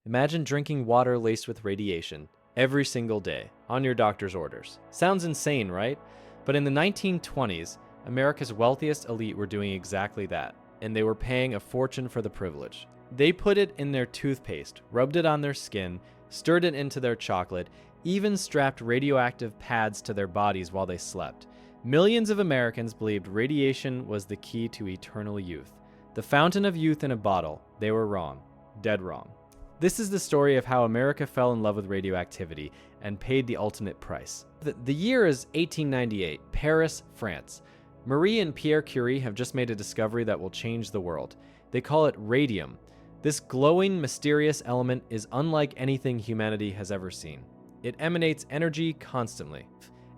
Imagine drinking water laced with radiation every single day on your doctor's orders. Sounds insane, right? But in the 1920s, America's wealthiest elite were doing exactly that, and they were paying a fortune for the privilege. They put it in their toothpaste, rubbed it on their skin, stirred it into their chocolate, even strapped radioactive pads to their bodies while they slept. Millions of Americans believed radiation was the key to eternal youth. The fountain of youth in a bottle. They were wrong. Dead wrong. This is the story of how America fell in love with radioactivity and paid the ultimate price. The year is 1898, Paris, France. Marie and Pierre Curie have just made a discovery that will change the world. They call it radium. This glowing, mysterious element is unlike anything humanity has ever seen. It emanates energy constantly.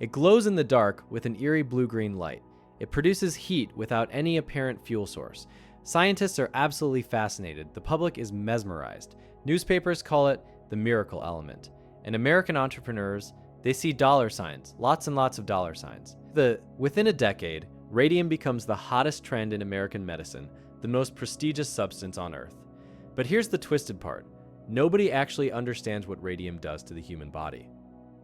It glows in the dark with an eerie blue-green light. It produces heat without any apparent fuel source. Scientists are absolutely fascinated. The public is mesmerized. Newspapers call it the miracle element. And American entrepreneurs, they see dollar signs, lots and lots of dollar signs. Within a decade, radium becomes the hottest trend in American medicine, the most prestigious substance on Earth. But here's the twisted part. Nobody actually understands what radium does to the human body.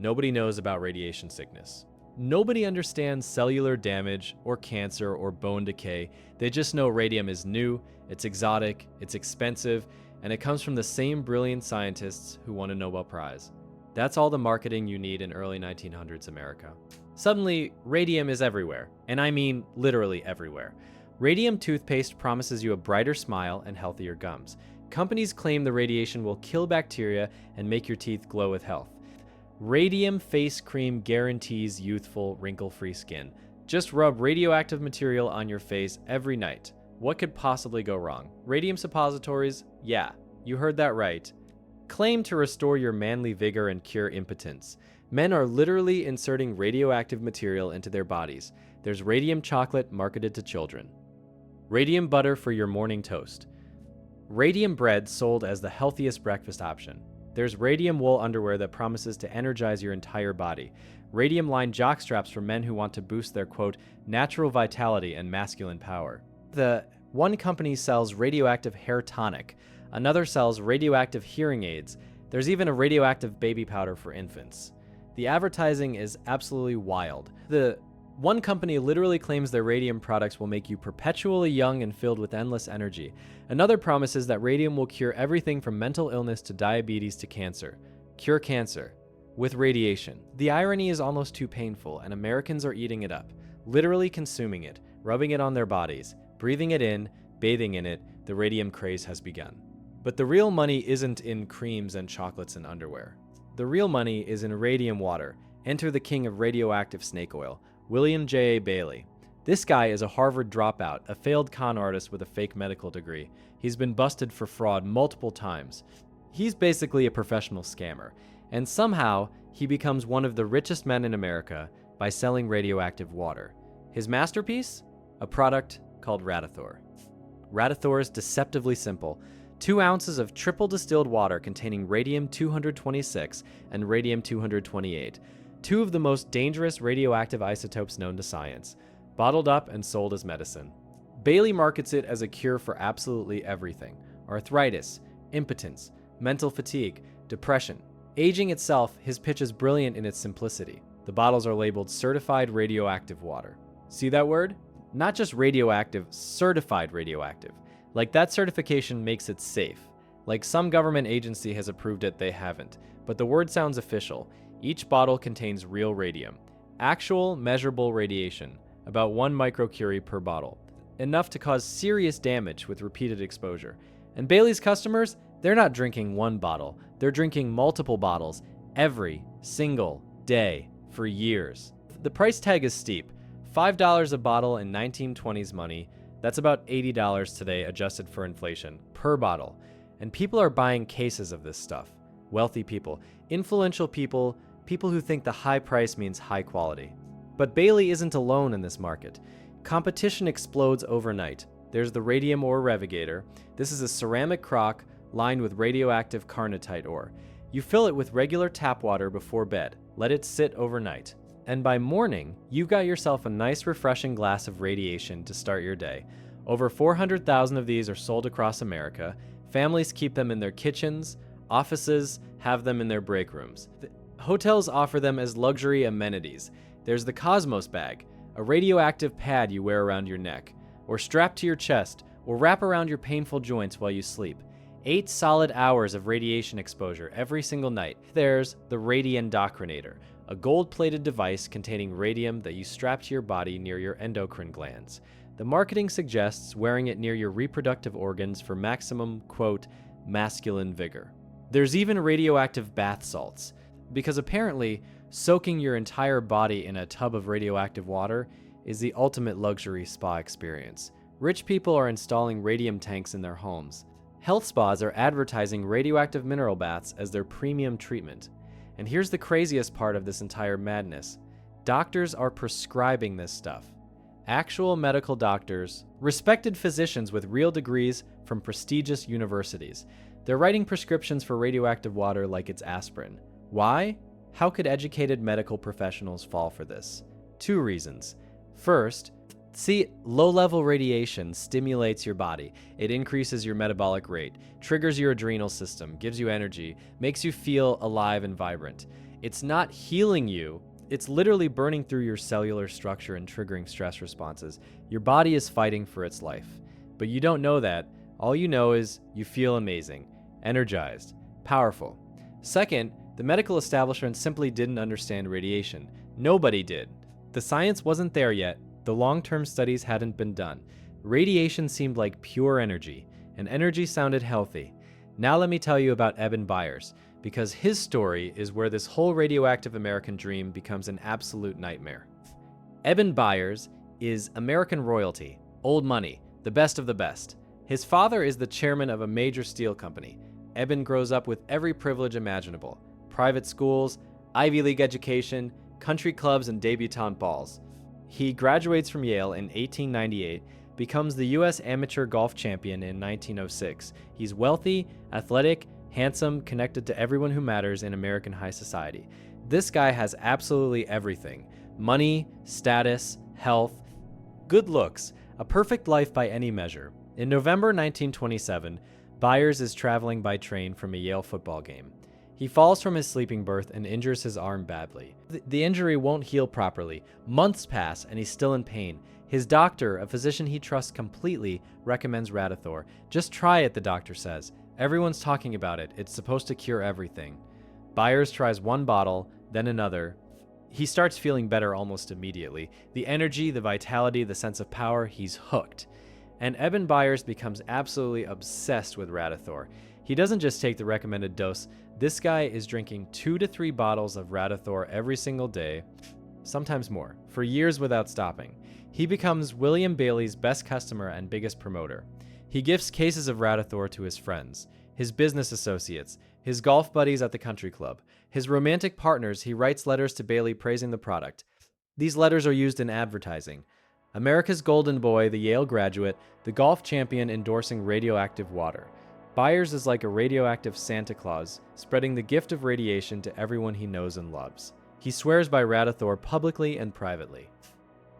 Nobody knows about radiation sickness. Nobody understands cellular damage or cancer or bone decay. They just know radium is new, it's exotic, it's expensive, and it comes from the same brilliant scientists who won a Nobel Prize. That's all the marketing you need in early 1900s America. Suddenly, radium is everywhere, and I mean literally everywhere. Radium toothpaste promises you a brighter smile and healthier gums. Companies claim the radiation will kill bacteria and make your teeth glow with health. Radium face cream guarantees youthful, wrinkle-free skin. Just rub radioactive material on your face every night. What could possibly go wrong? Radium suppositories? Yeah, you heard that right. Claim to restore your manly vigor and cure impotence. Men are literally inserting radioactive material into their bodies. There's radium chocolate marketed to children. Radium butter for your morning toast. Radium bread sold as the healthiest breakfast option. There's radium wool underwear that promises to energize your entire body. Radium-lined jockstraps for men who want to boost their, quote, natural vitality and masculine power. One company sells radioactive hair tonic. Another sells radioactive hearing aids. There's even a radioactive baby powder for infants. The advertising is absolutely wild. One company literally claims their radium products will make you perpetually young and filled with endless energy. Another promises that radium will cure everything from mental illness to diabetes to cancer. Cure cancer with radiation. The irony is almost too painful, and Americans are eating it up, literally consuming it, rubbing it on their bodies, breathing it in, bathing in it. The radium craze has begun. But the real money isn't in creams and chocolates and underwear. The real money is in radium water. Enter the king of radioactive snake oil, William J. Bailey. This guy is a Harvard dropout, a failed con artist with a fake medical degree. He's been busted for fraud multiple times. He's basically a professional scammer, and somehow he becomes one of the richest men in America by selling radioactive water. His masterpiece? A product called Radithor. Radithor is deceptively simple. 2 ounces of triple distilled water containing radium-226 and radium-228, 2 of the most dangerous radioactive isotopes known to science, bottled up and sold as medicine. Bailey markets it as a cure for absolutely everything: arthritis, impotence, mental fatigue, depression. Aging itself, his pitch is brilliant in its simplicity. The bottles are labeled certified radioactive water. See that word? Not just radioactive, certified radioactive. Like that certification makes it safe. Like some government agency has approved it, they haven't. But the word sounds official. Each bottle contains real radium. Actual, measurable radiation. About 1 microcurie per bottle. Enough to cause serious damage with repeated exposure. And Bailey's customers, they're not drinking 1 bottle. They're drinking multiple bottles every single day for years. The price tag is steep. $5 a bottle in 1920s money. That's about $80 today, adjusted for inflation, per bottle. And people are buying cases of this stuff. Wealthy people, influential people, people who think the high price means high quality. But Bailey isn't alone in this market. Competition explodes overnight. There's the radium ore revigator. This is a ceramic crock lined with radioactive carnotite ore. You fill it with regular tap water before bed. Let it sit overnight. And by morning, you've got yourself a nice refreshing glass of radiation to start your day. Over 400,000 of these are sold across America. Families keep them in their kitchens, Offices have them in their break rooms. Hotels offer them as luxury amenities. There's the Cosmos bag, a radioactive pad you wear around your neck, or strap to your chest, or wrap around your painful joints while you sleep. 8 solid hours of radiation exposure every single night. There's the Radioactive, a gold-plated device containing radium that you strap to your body near your endocrine glands. The marketing suggests wearing it near your reproductive organs for maximum, quote, masculine vigor. There's even radioactive bath salts, because apparently soaking your entire body in a tub of radioactive water is the ultimate luxury spa experience. Rich people are installing radium tanks in their homes. Health spas are advertising radioactive mineral baths as their premium treatment. And here's the craziest part of this entire madness. Doctors are prescribing this stuff. Actual medical doctors, respected physicians with real degrees from prestigious universities. They're writing prescriptions for radioactive water like it's aspirin. Why? How could educated medical professionals fall for this? 2 reasons. First, see, low-level radiation stimulates your body. It increases your metabolic rate, triggers your adrenal system, gives you energy, makes you feel alive and vibrant. It's not healing you. It's literally burning through your cellular structure and triggering stress responses. Your body is fighting for its life. But you don't know that. All you know is you feel amazing, energized, powerful. Second, the medical establishment simply didn't understand radiation. Nobody did. The science wasn't there yet. The long-term studies hadn't been done. Radiation seemed like pure energy, and energy sounded healthy. Now let me tell you about Eben Byers, because his story is where this whole radioactive American dream becomes an absolute nightmare. Eben Byers is American royalty, old money, the best of the best. His father is the chairman of a major steel company. Eben grows up with every privilege imaginable: private schools, Ivy League education, country clubs, and debutante balls. He graduates from Yale in 1898, becomes the U.S. amateur golf champion in 1906. He's wealthy, athletic, handsome, connected to everyone who matters in American high society. This guy has absolutely everything: money, status, health, good looks, a perfect life by any measure. In November 1927, Byers is traveling by train from a Yale football game. He falls from his sleeping berth and injures his arm badly. The injury won't heal properly. Months pass and he's still in pain. His doctor, a physician he trusts completely, recommends Radithor. Just try it, the doctor says. Everyone's talking about it. It's supposed to cure everything. Byers tries one bottle, then another. He starts feeling better almost immediately. The energy, the vitality, the sense of power, he's hooked. And Eben Byers becomes absolutely obsessed with Radithor. He doesn't just take the recommended dose. This guy is drinking 2 to 3 bottles of Radithor every single day, sometimes more, for years without stopping. He becomes William Bailey's best customer and biggest promoter. He gifts cases of Radithor to his friends, his business associates, his golf buddies at the country club, his romantic partners. He writes letters to Bailey praising the product. These letters are used in advertising. America's golden boy, the Yale graduate, the golf champion endorsing radioactive water. Byers is like a radioactive Santa Claus, spreading the gift of radiation to everyone he knows and loves. He swears by Radithor publicly and privately.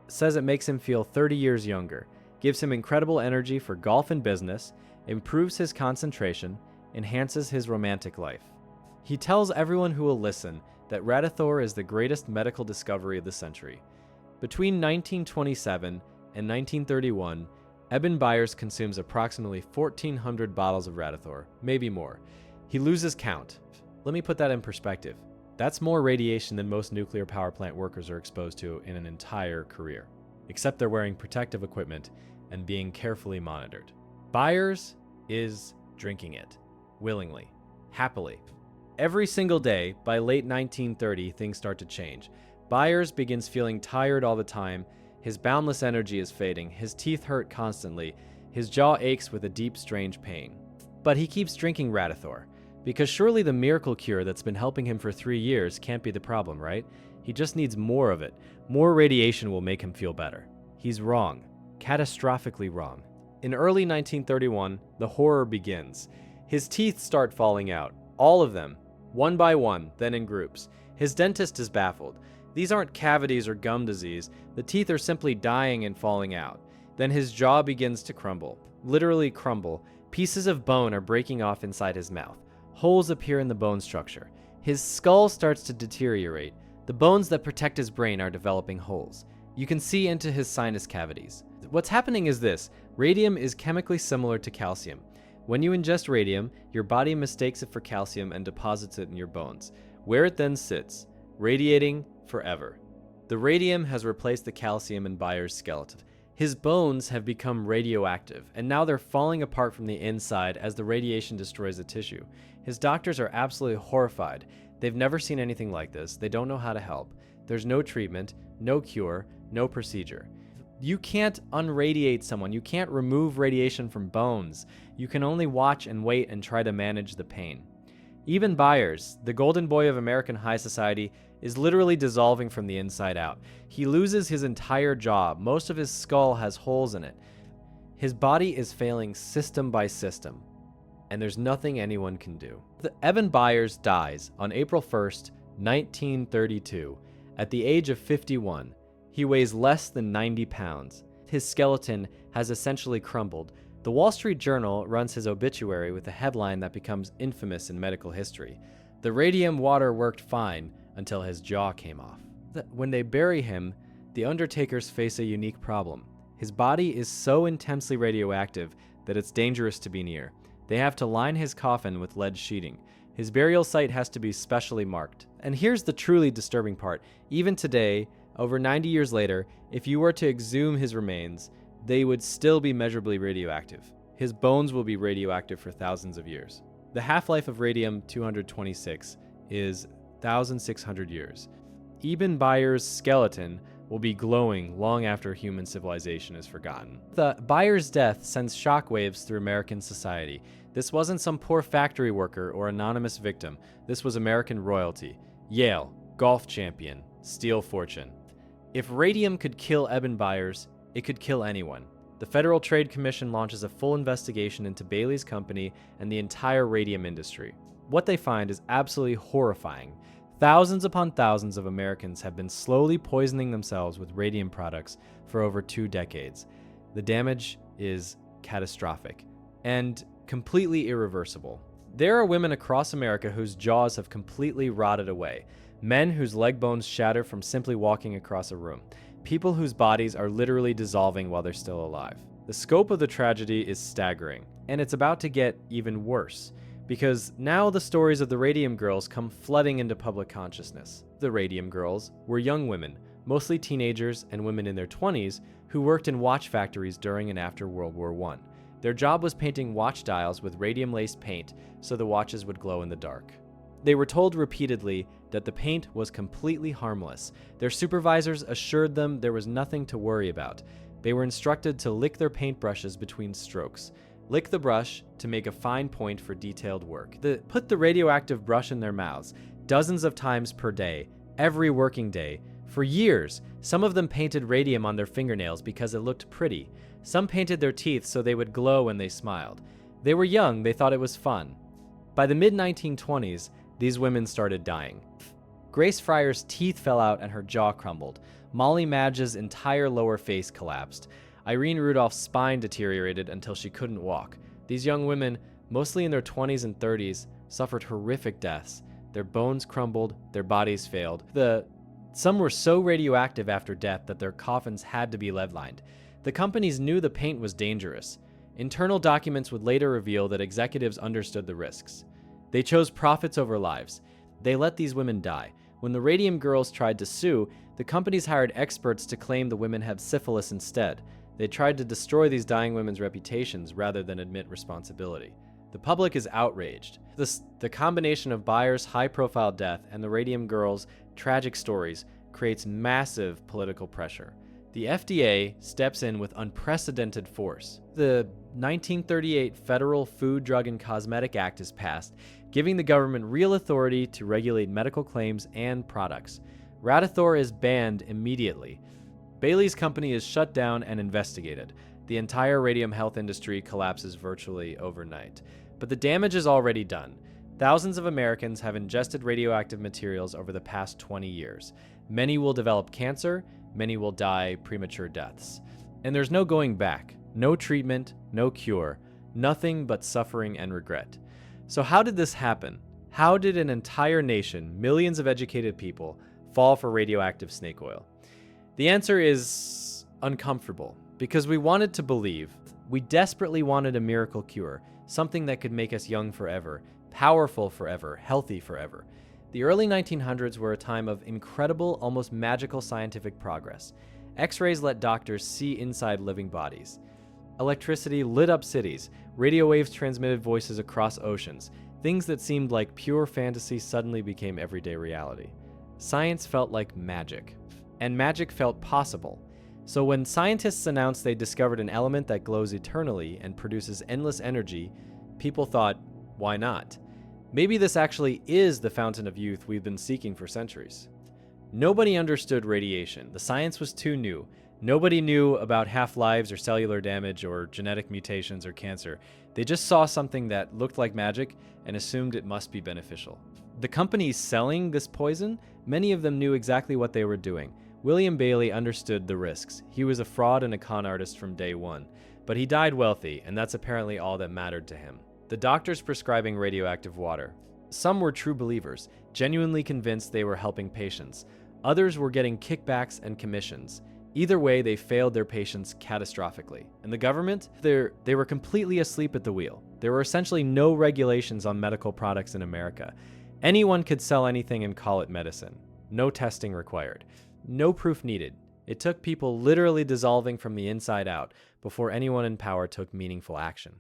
Says it makes him feel 30 years younger, gives him incredible energy for golf and business, improves his concentration, enhances his romantic life. He tells everyone who will listen that Radithor is the greatest medical discovery of the century. Between 1927 and 1931, Eben Byers consumes approximately 1,400 bottles of Radithor, maybe more. He loses count. Let me put that in perspective. That's more radiation than most nuclear power plant workers are exposed to in an entire career, except they're wearing protective equipment and being carefully monitored. Byers is drinking it, willingly, happily. Every single day, by late 1930, things start to change. Byers begins feeling tired all the time. His boundless energy is fading. His teeth hurt constantly. His jaw aches with a deep, strange pain. But he keeps drinking Radithor, because surely the miracle cure that's been helping him for 3 years can't be the problem, right? He just needs more of it. More radiation will make him feel better. He's wrong. Catastrophically wrong. In early 1931, the horror begins. His teeth start falling out. All of them. One by one, then in groups. His dentist is baffled. These aren't cavities or gum disease. The teeth are simply dying and falling out. Then his jaw begins to crumble. Literally crumble. Pieces of bone are breaking off inside his mouth. Holes appear in the bone structure. His skull starts to deteriorate. The bones that protect his brain are developing holes. You can see into his sinus cavities. What's happening is this: radium is chemically similar to calcium. When you ingest radium, your body mistakes it for calcium and deposits it in your bones, where it then sits, radiating forever. The radium has replaced the calcium in Byers' skeleton. His bones have become radioactive, and now they're falling apart from the inside as the radiation destroys the tissue. His doctors are absolutely horrified. They've never seen anything like this. They don't know how to help. There's no treatment, no cure, no procedure. You can't unradiate someone. You can't remove radiation from bones. You can only watch and wait and try to manage the pain. Eben Byers, the golden boy of American high society, is literally dissolving from the inside out. He loses his entire jaw. Most of his skull has holes in it. His body is failing system by system, and there's nothing anyone can do. Eben Byers dies on April 1st, 1932, at the age of 51. He weighs less than 90 pounds. His skeleton has essentially crumbled. The Wall Street Journal runs his obituary with a headline that becomes infamous in medical history: "The radium water worked fine until his jaw came off." When they bury him, the undertakers face a unique problem. His body is so intensely radioactive that it's dangerous to be near. They have to line his coffin with lead sheeting. His burial site has to be specially marked. And here's the truly disturbing part. Even today, over 90 years later, if you were to exhume his remains, they would still be measurably radioactive. His bones will be radioactive for thousands of years. The half-life of radium-226 is 1,600 years. Eben Byers' skeleton will be glowing long after human civilization is forgotten. The Byers' death sends shockwaves through American society. This wasn't some poor factory worker or anonymous victim. This was American royalty. Yale, golf champion, steel fortune. If radium could kill Eben Byers, it could kill anyone. The Federal Trade Commission launches a full investigation into Bailey's company and the entire radium industry. What they find is absolutely horrifying. Thousands upon thousands of Americans have been slowly poisoning themselves with radium products for over 2 decades. The damage is catastrophic and completely irreversible. There are women across America whose jaws have completely rotted away. Men whose leg bones shatter from simply walking across a room. People whose bodies are literally dissolving while they're still alive. The scope of the tragedy is staggering, and it's about to get even worse, because now the stories of the Radium Girls come flooding into public consciousness. The Radium Girls were young women, mostly teenagers and women in their 20s, who worked in watch factories during and after World War I. Their job was painting watch dials with radium-laced paint so the watches would glow in the dark. They were told repeatedly that the paint was completely harmless. Their supervisors assured them there was nothing to worry about. They were instructed to lick their paintbrushes between strokes. Lick the brush to make a fine point for detailed work. Put the radioactive brush in their mouths dozens of times per day, every working day. For years, some of them painted radium on their fingernails because it looked pretty. Some painted their teeth so they would glow when they smiled. They were young, they thought it was fun. By the mid-1920s, these women started dying. Grace Fryer's teeth fell out and her jaw crumbled. Molly Madge's entire lower face collapsed. Irene Rudolph's spine deteriorated until she couldn't walk. These young women, mostly in their 20s and 30s, suffered horrific deaths. Their bones crumbled, their bodies failed. Some were so radioactive after death that their coffins had to be lead-lined. The companies knew the paint was dangerous. Internal documents would later reveal that executives understood the risks. They chose profits over lives. They let these women die. When the Radium Girls tried to sue, the companies hired experts to claim the women had syphilis instead. They tried to destroy these dying women's reputations rather than admit responsibility. The public is outraged. The combination of Byers' high-profile death and the Radium Girls' tragic stories creates massive political pressure. The FDA steps in with unprecedented force. The 1938 Federal Food, Drug, and Cosmetic Act is passed, giving the government real authority to regulate medical claims and products. Radithor is banned immediately. Bailey's company is shut down and investigated. The entire radium health industry collapses virtually overnight. But the damage is already done. Thousands of Americans have ingested radioactive materials over the past 20 years. Many will develop cancer, many will die premature deaths. And there's no going back, no treatment, no cure, nothing but suffering and regret. So how did this happen? How did an entire nation, millions of educated people, fall for radioactive snake oil? The answer is uncomfortable, because we wanted to believe. We desperately wanted a miracle cure, something that could make us young forever, powerful forever, healthy forever. The early 1900s were a time of incredible, almost magical scientific progress. X-rays let doctors see inside living bodies. Electricity lit up cities. Radio waves transmitted voices across oceans. Things that seemed like pure fantasy suddenly became everyday reality. Science felt like magic, and magic felt possible. So when scientists announced they discovered an element that glows eternally and produces endless energy, people thought, why not? Maybe this actually is the fountain of youth we've been seeking for centuries. Nobody understood radiation. The science was too new. Nobody knew about half-lives or cellular damage or genetic mutations or cancer. They just saw something that looked like magic and assumed it must be beneficial. The companies selling this poison, many of them knew exactly what they were doing. William Bailey understood the risks. He was a fraud and a con artist from day one, but he died wealthy, and that's apparently all that mattered to him. The doctors prescribing radioactive water. Some were true believers, genuinely convinced they were helping patients. Others were getting kickbacks and commissions. Either way, they failed their patients catastrophically. And the government? They were completely asleep at the wheel. There were essentially no regulations on medical products in America. Anyone could sell anything and call it medicine. No testing required. No proof needed. It took people literally dissolving from the inside out before anyone in power took meaningful action.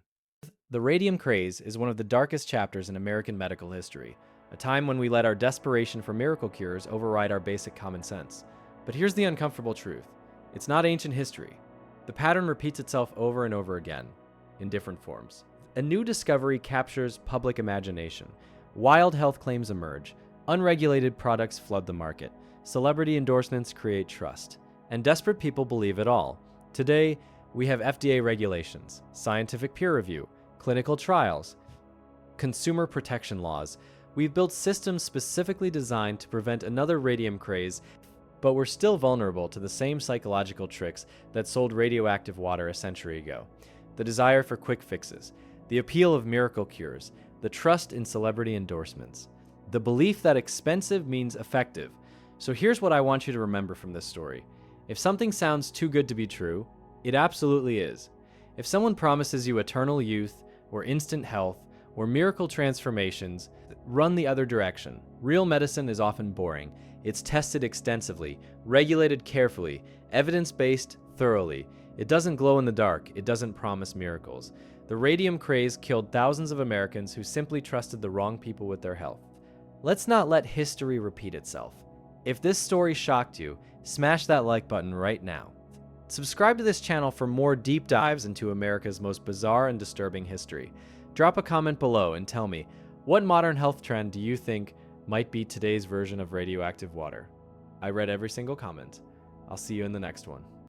The Radium craze is one of the darkest chapters in American medical history, a time when we let our desperation for miracle cures override our basic common sense. But here's the uncomfortable truth. It's not ancient history. The pattern repeats itself over and over again, in different forms. A new discovery captures public imagination. Wild health claims emerge. Unregulated products flood the market. Celebrity endorsements create trust. And desperate people believe it all. Today, we have FDA regulations, scientific peer review, clinical trials, consumer protection laws. We've built systems specifically designed to prevent another radium craze, but we're still vulnerable to the same psychological tricks that sold radioactive water a century ago. The desire for quick fixes, the appeal of miracle cures, the trust in celebrity endorsements, the belief that expensive means effective. So here's what I want you to remember from this story. If something sounds too good to be true, it absolutely is. If someone promises you eternal youth, or instant health, or miracle transformations, run the other direction. Real medicine is often boring. It's tested extensively, regulated carefully, evidence-based thoroughly. It doesn't glow in the dark. It doesn't promise miracles. The radium craze killed thousands of Americans who simply trusted the wrong people with their health. Let's not let history repeat itself. If this story shocked you, smash that like button right now. Subscribe to this channel for more deep dives into America's most bizarre and disturbing history. Drop a comment below and tell me, what modern health trend do you think might be today's version of radioactive water? I read every single comment. I'll see you in the next one.